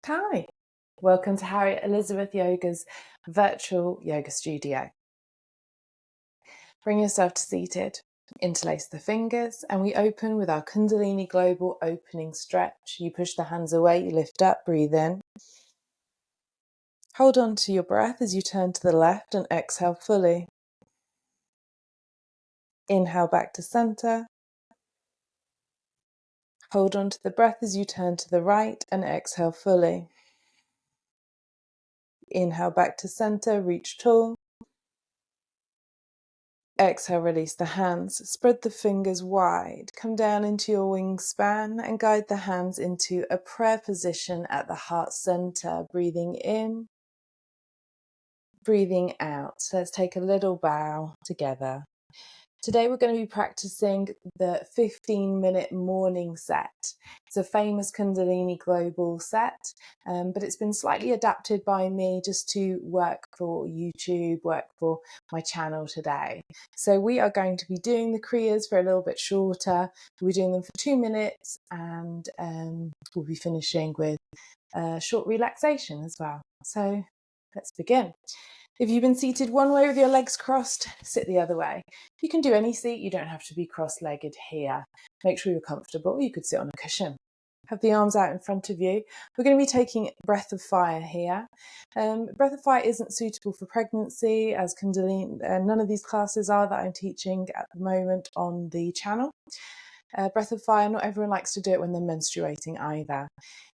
Hi, welcome to Harriet Elizabeth Yoga's virtual yoga studio. Bring yourself to seated, interlace the fingers, and we open with our Kundalini global opening stretch. You push the hands away, you lift up, breathe in. Hold on to your breath as you turn to the left and exhale fully. Inhale back to center. Hold on to the breath as you turn to the right and exhale fully. Inhale back to center, reach tall. Exhale, release the hands, spread the fingers wide, come down into your wingspan and guide the hands into a prayer position at the heart center. Breathing in, breathing out. So let's take a little bow together. Today we're going to be practicing the 15-minute morning set. It's a famous Kundalini global set, but it's been slightly adapted by me just to work for YouTube, work for my channel today. So we are going to be doing the Kriyas for a little bit shorter. We're doing them for 2 minutes and we'll be finishing with a short relaxation as well. So let's begin. If you've been seated one way with your legs crossed, sit the other way. You can do any seat, you don't have to be cross-legged here. Make sure you're comfortable. You could sit on a cushion. Have the arms out in front of you. We're going to be taking breath of fire here. Breath of fire isn't suitable for pregnancy, as Kundalini, none of these classes are that I'm teaching at the moment on the channel. Breath of fire, not everyone likes to do it when they're menstruating either.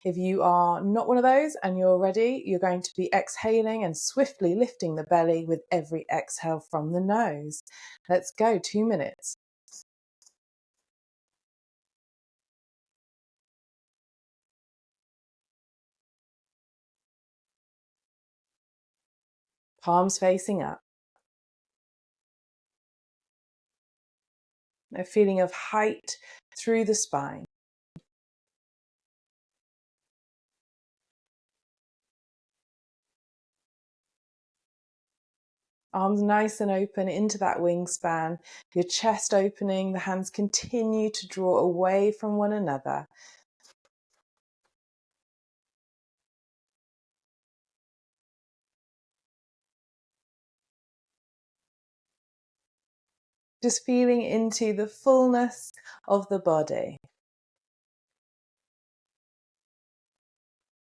If you are not one of those and you're ready, you're going to be exhaling and swiftly lifting the belly with every exhale from the nose. Let's go, 2 minutes. Palms facing up. A feeling of height through the spine. Arms nice and open into that wingspan, your chest opening, the hands continue to draw away from one another. Just feeling into the fullness of the body.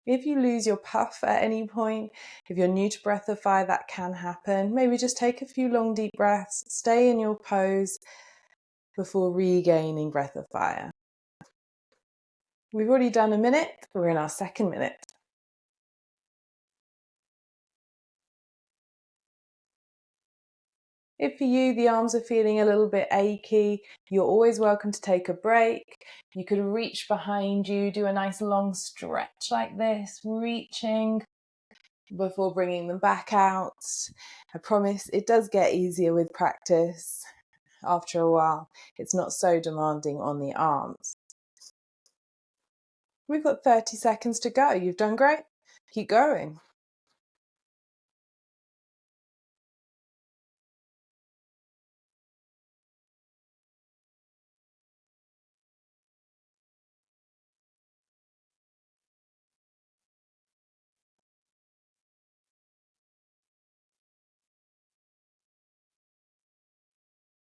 If you lose your puff at any point, if you're new to breath of fire, that can happen. Maybe just take a few long deep breaths, stay in your pose before regaining breath of fire. We've already done a minute, we're in our second minute. If for you the arms are feeling a little bit achy, you're always welcome to take a break. You could reach behind you, do a nice long stretch like this, reaching before bringing them back out. I promise it does get easier with practice. After a while, it's not so demanding on the arms. We've got 30 seconds to go. You've done great. Keep going.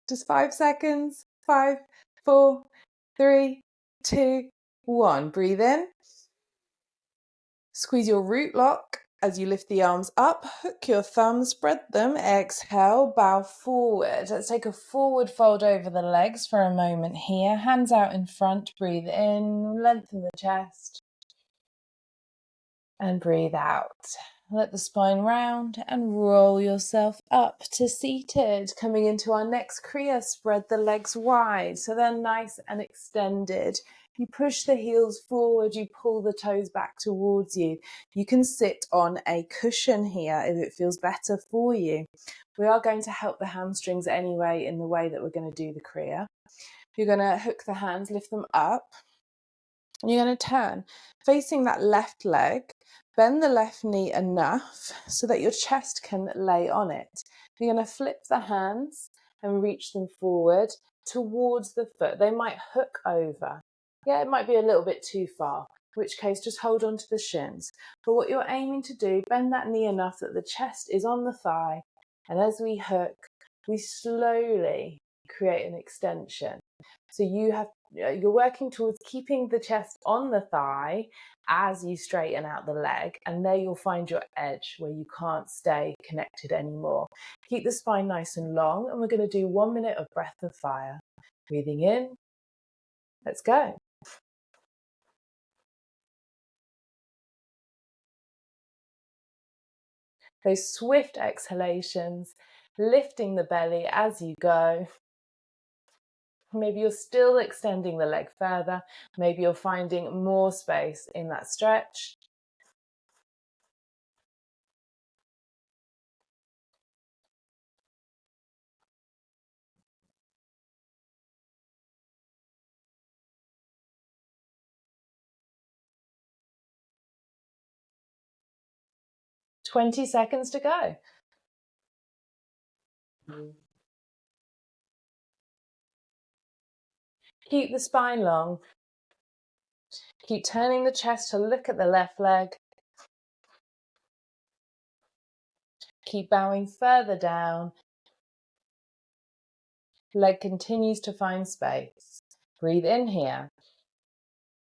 Just 5 seconds. 5, 4, 3, 2, 1. Breathe in. Squeeze your root lock as you lift the arms up. Hook your thumbs, spread them. Exhale, bow forward. Let's take a forward fold over the legs for a moment here. Hands out in front. Breathe in. Lengthen the chest. And breathe out. Let the spine round and roll yourself up to seated. Coming into our next Kriya, spread the legs wide so they're nice and extended. You push the heels forward, you pull the toes back towards you. You can sit on a cushion here if it feels better for you. We are going to help the hamstrings anyway in the way that we're going to do the Kriya. You're going to hook the hands, lift them up. And you're going to turn, facing that left leg, bend the left knee enough so that your chest can lay on it. You're going to flip the hands and reach them forward towards the foot. They might hook over. Yeah, it might be a little bit too far. which case just hold on to the shins. But what you're aiming to do, bend that knee enough that the chest is on the thigh, and as we hook, we slowly create an extension. So you're working towards keeping the chest on the thigh as you straighten out the leg, and there you'll find your edge where you can't stay connected anymore. Keep the spine nice and long, and we're going to do 1 minute of breath of fire. Breathing in, let's go. Those swift exhalations, lifting the belly as you go. Maybe you're still extending the leg further. Maybe you're finding more space in that stretch. "20 seconds to go." Keep the spine long. Keep turning the chest to look at the left leg. Keep bowing further down. Leg continues to find space. Breathe in here.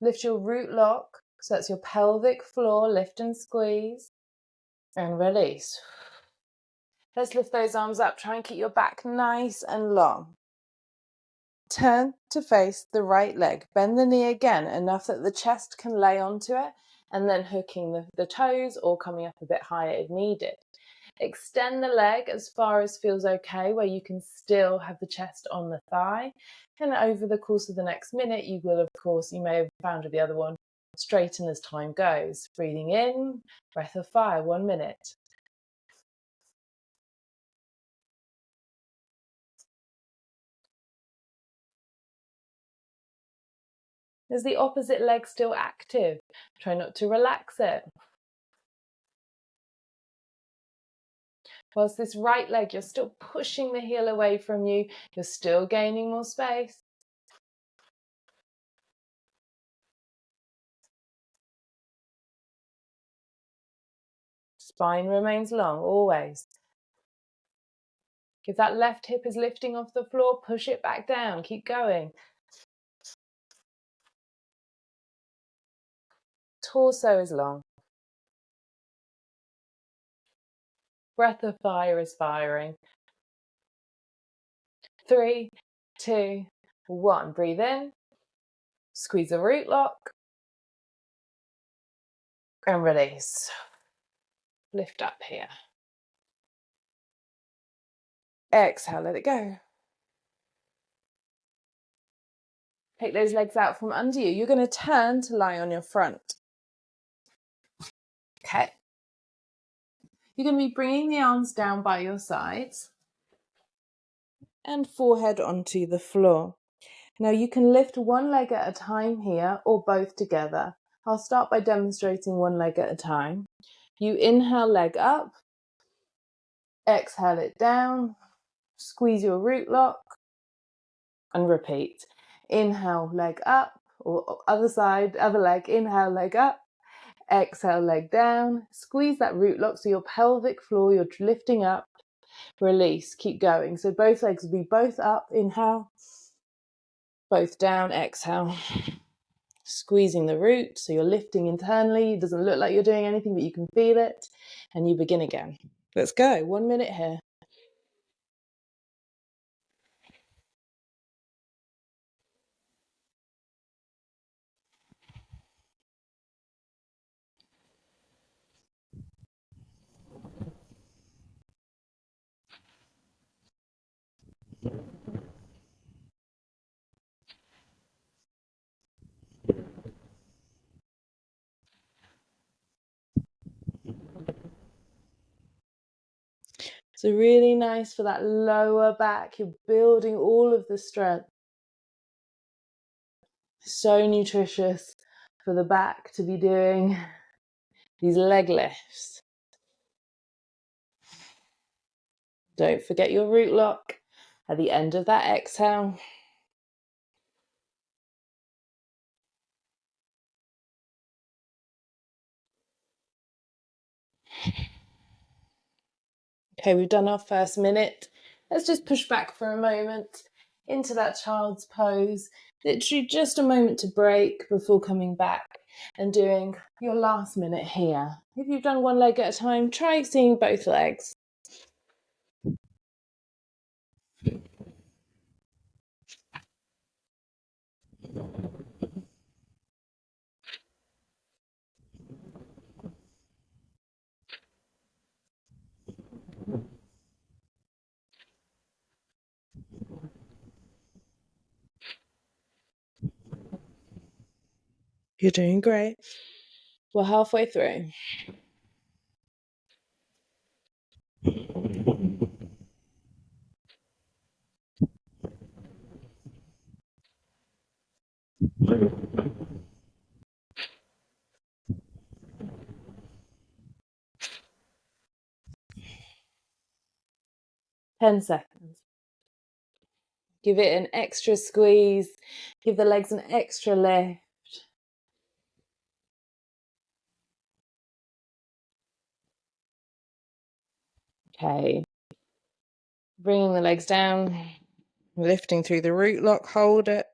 Lift your root lock, so that's your pelvic floor, lift and squeeze. And release. Let's lift those arms up. Try and keep your back nice and long. Turn to face the right leg. Bend the knee again, enough that the chest can lay onto it, and then hooking the toes or coming up a bit higher if needed. Extend the leg as far as feels okay, where you can still have the chest on the thigh. And over the course of the next minute, you will, of course, you may have found with the other one, straighten as time goes. Breathing in, breath of fire, 1 minute. Is the opposite leg still active? Try not to relax it. Whilst this right leg, you're still pushing the heel away from you, you're still gaining more space. Spine remains long, always. If that left hip is lifting off the floor, push it back down, keep going. Torso is long. Breath of fire is firing. 3, 2, 1. Breathe in. Squeeze the root lock. And release. Lift up here. Exhale, let it go. Take those legs out from under you. You're going to turn to lie on your front. Okay. You're going to be bringing the arms down by your sides and forehead onto the floor. Now you can lift one leg at a time here or both together. I'll start by demonstrating one leg at a time. You inhale, leg up. Exhale it down. Squeeze your root lock and repeat. Inhale, leg up, or other side, other leg. Inhale, leg up. Exhale, leg down. Squeeze that root lock so your pelvic floor, you're lifting up. Release, keep going. So both legs will be both up. Inhale, both down. Exhale. Squeezing the root, so you're lifting internally. It doesn't look like you're doing anything, but you can feel it. And you begin again. Let's go. 1 minute here. So really nice for that lower back. You're building all of the strength. So nutritious for the back to be doing these leg lifts. Don't forget your root lock at the end of that exhale. Okay, we've done our first minute. Let's just push back for a moment into that child's pose. Literally just a moment to break before coming back and doing your last minute here. If you've done one leg at a time, try seeing both legs. You're doing great. We're halfway through. Ten seconds. Give it an extra squeeze. Give the legs an extra lift. Okay. Bringing the legs down, lifting through the root lock, hold it,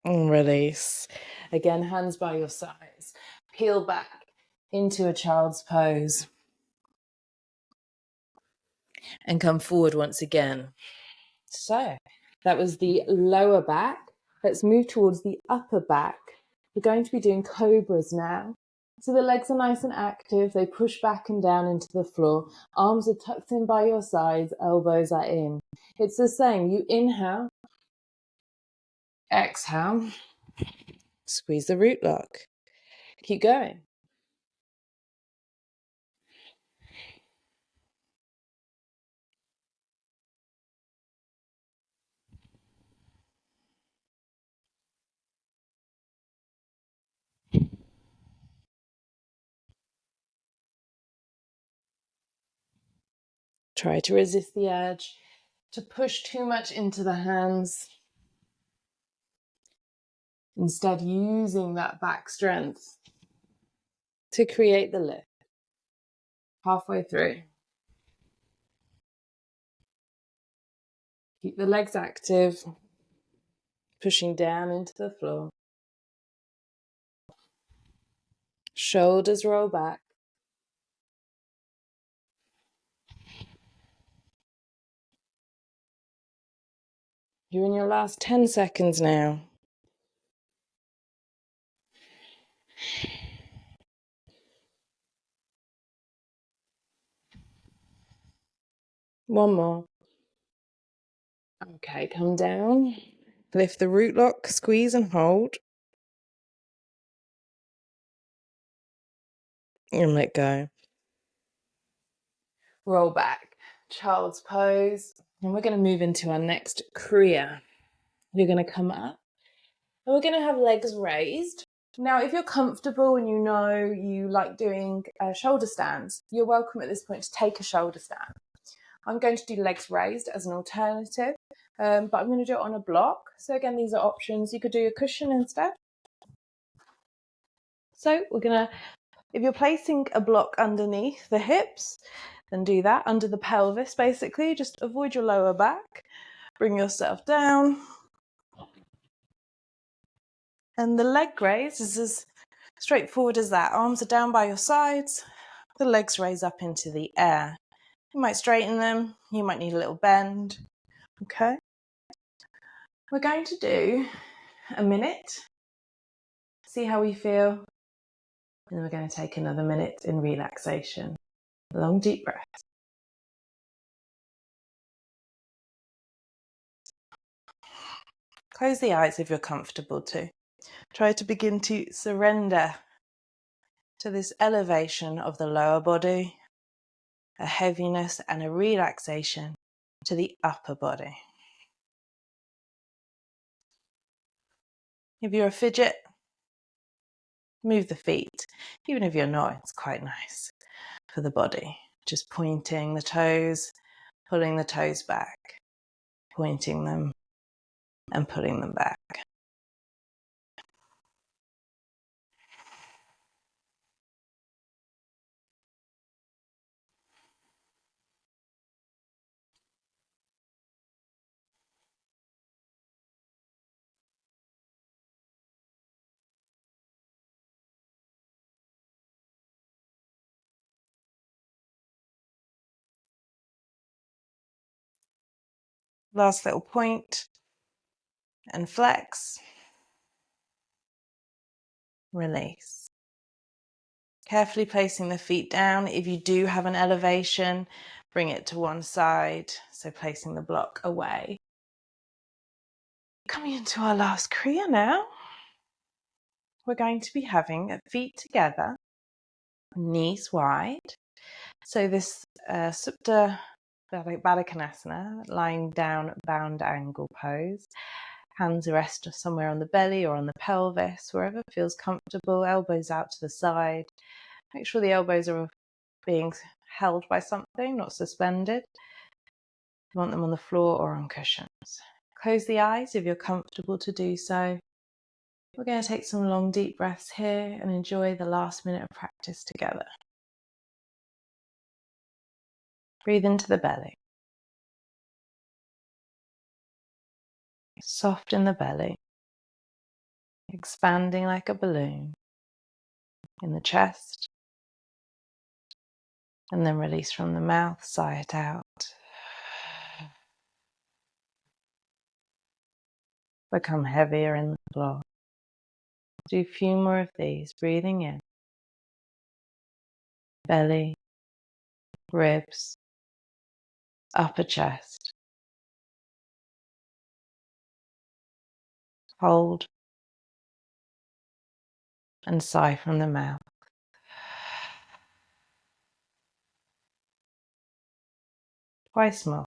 and release. Again, hands by your sides. Peel back into a child's pose. And come forward once again. So, that was the lower back. Let's move towards the upper back. We're going to be doing cobras now. So the legs are nice and active. They push back and down into the floor. Arms are tucked in by your sides. Elbows are in. It's the same. You inhale. Exhale. Squeeze the root lock. Keep going. Try to resist the urge to push too much into the hands. Instead, using that back strength to create the lift. Halfway through. Keep the legs active, pushing down into the floor. Shoulders roll back. You're in your last 10 seconds now. One more. Okay, come down. Lift the root lock, squeeze and hold. And let go. Roll back. Child's pose. And we're going to move into our next Kriya. You're going to come up. And we're going to have legs raised. Now, if you're comfortable and you know you like doing shoulder stands, you're welcome at this point to take a shoulder stand. I'm going to do legs raised as an alternative, but I'm going to do it on a block. So again, these are options. You could do a cushion instead. So we're going to, if you're placing a block underneath the hips, then do that under the pelvis, basically. Just avoid your lower back. Bring yourself down. And the leg raise is as straightforward as that. Arms are down by your sides. The legs raise up into the air. You might straighten them. You might need a little bend. Okay. We're going to do a minute. See how we feel. And then we're going to take another minute in relaxation. Long, deep breath. Close the eyes if you're comfortable to. Try to begin to surrender to this elevation of the lower body, a heaviness and a relaxation to the upper body. If you're a fidget, move the feet. Even if you're not, it's quite nice for the body. Just pointing the toes, pulling the toes back, pointing them and pulling them back. Last little point and flex. Release. Carefully placing the feet down. If you do have an elevation, bring it to one side. So placing the block away. Coming into our last Kriya now. We're going to be having feet together, knees wide. So this Supta Baddha Konasana, lying down, bound angle pose. Hands rest somewhere on the belly or on the pelvis, wherever feels comfortable. Elbows out to the side. Make sure the elbows are being held by something, not suspended. You want them on the floor or on cushions. Close the eyes if you're comfortable to do so. We're going to take some long, deep breaths here and enjoy the last minute of practice together. Breathe into the belly. Soft in the belly. Expanding like a balloon. In the chest. And then release from the mouth, sigh it out. Become heavier in the floor. Do a few more of these, breathing in. Belly, ribs, upper chest. Hold and sigh from the mouth. Twice more.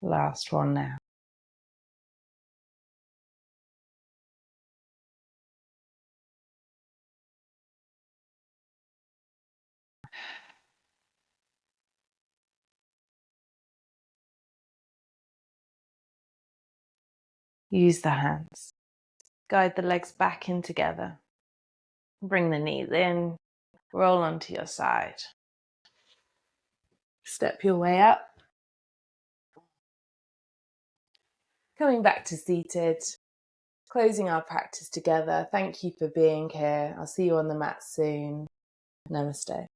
Last one now. Use the hands. Guide the legs back in together. Bring the knees in. Roll onto your side. Step your way up. Coming back to seated. Closing our practice together. Thank you for being here. I'll see you on the mat soon. Namaste.